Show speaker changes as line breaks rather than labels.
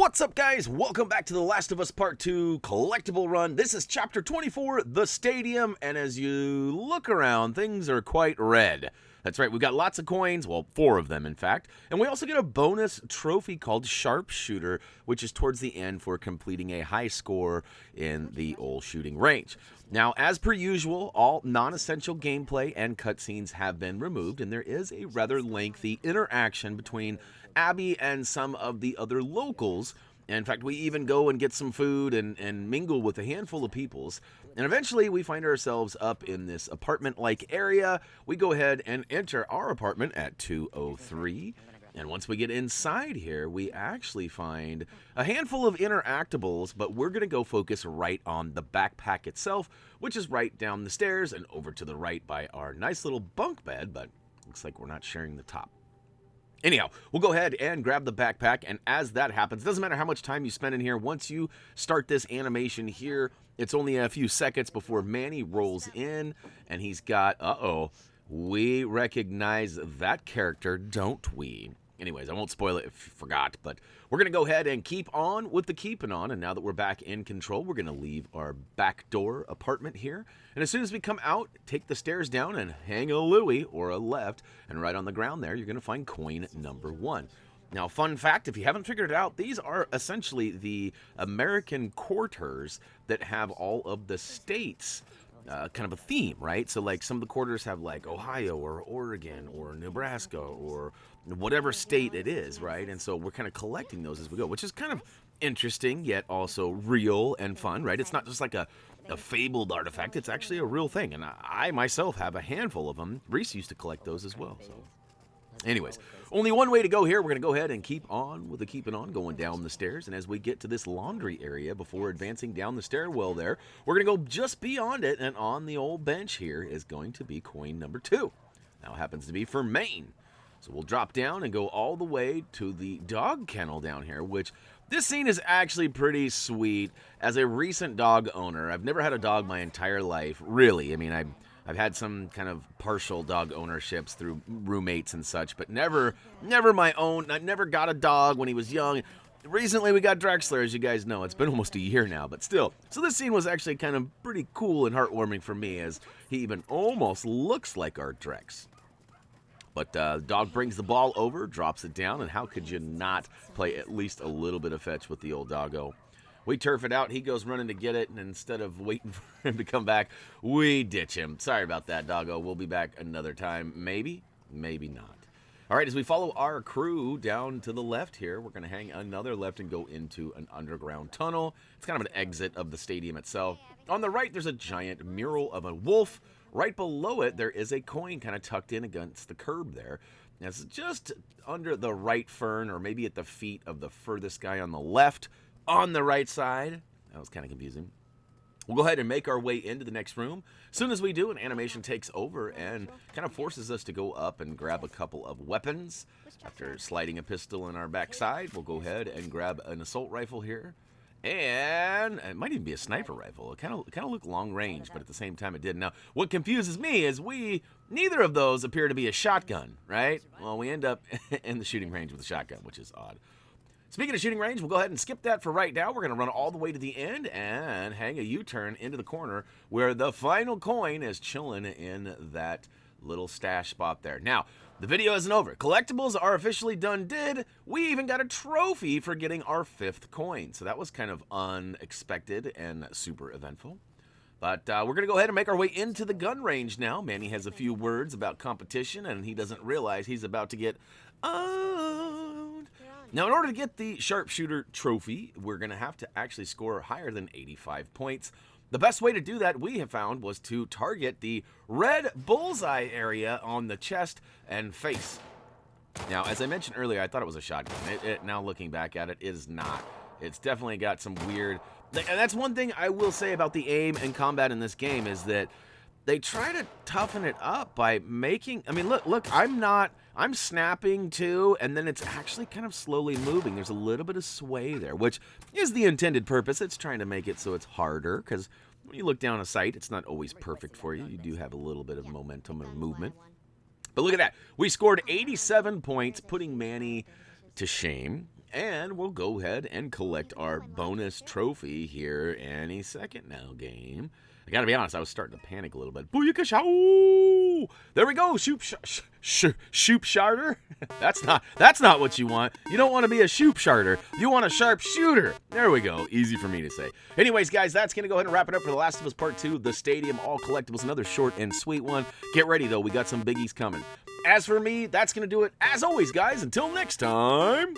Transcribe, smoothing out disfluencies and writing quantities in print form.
What's up, guys? Welcome back to The Last of Us Part 2 Collectible Run. This is Chapter 24, The Stadium, and as you look around, things are quite red. That's right, we've got lots of coins, well, 4 of them, in fact, and we also get a bonus trophy called Sharpshooter, which is towards the end for completing a high score in the old shooting range. Now, as per usual, all non-essential gameplay and cutscenes have been removed, and there is a rather lengthy interaction between Abby and some of the other locals. In fact, we even go and get some food and mingle with a handful of peoples. And eventually we find ourselves up in this apartment-like area. We go ahead and enter our apartment at 203. And once we get inside here, we actually find a handful of interactables, but we're going to go focus right on the backpack itself, which is right down the stairs and over to the right by our nice little bunk bed, but looks like we're not sharing the top. Anyhow, we'll go ahead and grab the backpack, and as that happens, doesn't matter how much time you spend in here, once you start this animation here, it's only a few seconds before Manny rolls in, and he's got, we recognize that character, don't we? Anyways, I won't spoil it if you forgot, but we're going to go ahead and keep on with the keeping on, and now that we're back in control, we're going to leave our back door apartment here, and as soon as we come out, take the stairs down and hang a Louie, or a left, and right on the ground there, you're going to find coin number 1. Now, fun fact, if you haven't figured it out, these are essentially the American quarters that have all of the states kind of a theme, right? So like some of the quarters have like Ohio or Oregon or Nebraska or whatever state it is, right? And so we're kind of collecting those as we go, which is kind of interesting yet also real and fun, right? It's not just like a fabled artifact, it's actually a real thing. And I myself have a handful of them. Reese used to collect those as well, so. Anyways, only one way to go here. We're going to go ahead and keep on with the keeping on, going down the stairs. And as we get to this laundry area, before advancing down the stairwell there, we're going to go just beyond it. And on the old bench here is going to be coin number 2. Now, it happens to be for Maine. So we'll drop down and go all the way to the dog kennel down here, which this scene is actually pretty sweet. As a recent dog owner, I've never had a dog my entire life, really. I mean, I've had some kind of partial dog ownerships through roommates and such, but never my own. I never got a dog when he was young. Recently, we got Drexler, as you guys know. It's been almost a year now, but still. So this scene was actually kind of pretty cool and heartwarming for me, as he even almost looks like our Drex. But the dog brings the ball over, drops it down, and how could you not play at least a little bit of fetch with the old doggo? We turf it out, he goes running to get it, and instead of waiting for him to come back, we ditch him. Sorry about that, doggo. We'll be back another time. Maybe, maybe not. All right, as we follow our crew down to the left here, we're going to hang another left and go into an underground tunnel. It's kind of an exit of the stadium itself. On the right, there's a giant mural of a wolf. Right below it, there is a coin kind of tucked in against the curb there. And it's just under the right fern, or maybe at the feet of the furthest guy on the left. On the right side. That was kind of confusing. We'll go ahead and make our way into the next room. As soon as we do, an animation takes over and kind of forces us to go up and grab a couple of weapons. After sliding a pistol in our backside, we'll go ahead and grab an assault rifle here. And it might even be a sniper rifle. It kind of looked long range, but at the same time it did. Now, what confuses me is neither of those appear to be a shotgun, right? Well, we end up in the shooting range with a shotgun, which is odd. Speaking of shooting range, we'll go ahead and skip that for right now. We're going to run all the way to the end and hang a U-turn into the corner where the final coin is chilling in that little stash spot there. Now, the video isn't over. Collectibles are officially done did. We even got a trophy for getting our 5th coin. So that was kind of unexpected and super eventful. But we're going to go ahead and make our way into the gun range now. Manny has a few words about competition, and he doesn't realize he's about to get owned. Now, in order to get the Sharpshooter Trophy, we're going to have to actually score higher than 85 points. The best way to do that, we have found, was to target the red bullseye area on the chest and face. Now, as I mentioned earlier, I thought it was a shotgun. Now looking back at it, it is not. It's definitely got some weird... And that's one thing I will say about the aim and combat in this game, is that they try to toughen it up by making... I mean, look, I'm snapping too, and then it's actually kind of slowly moving. There's a little bit of sway there, which is the intended purpose. It's trying to make it so it's harder, because when you look down a sight, it's not always perfect for you. You do have a little bit of momentum or movement. But look at that. We scored 87 points, putting Manny to shame. And we'll go ahead and collect our bonus trophy here any second now, game. I gotta be honest, I was starting to panic a little bit. Booyakasha! There we go, Sharpshooter. That's not what you want. You don't want to be a Sharpshooter. You want a sharpshooter. There we go. Easy for me to say. Anyways, guys, that's gonna go ahead and wrap it up for The Last of Us Part 2, The Stadium, all collectibles. Another short and sweet one. Get ready though, we got some biggies coming. As for me, that's gonna do it. As always, guys, until next time.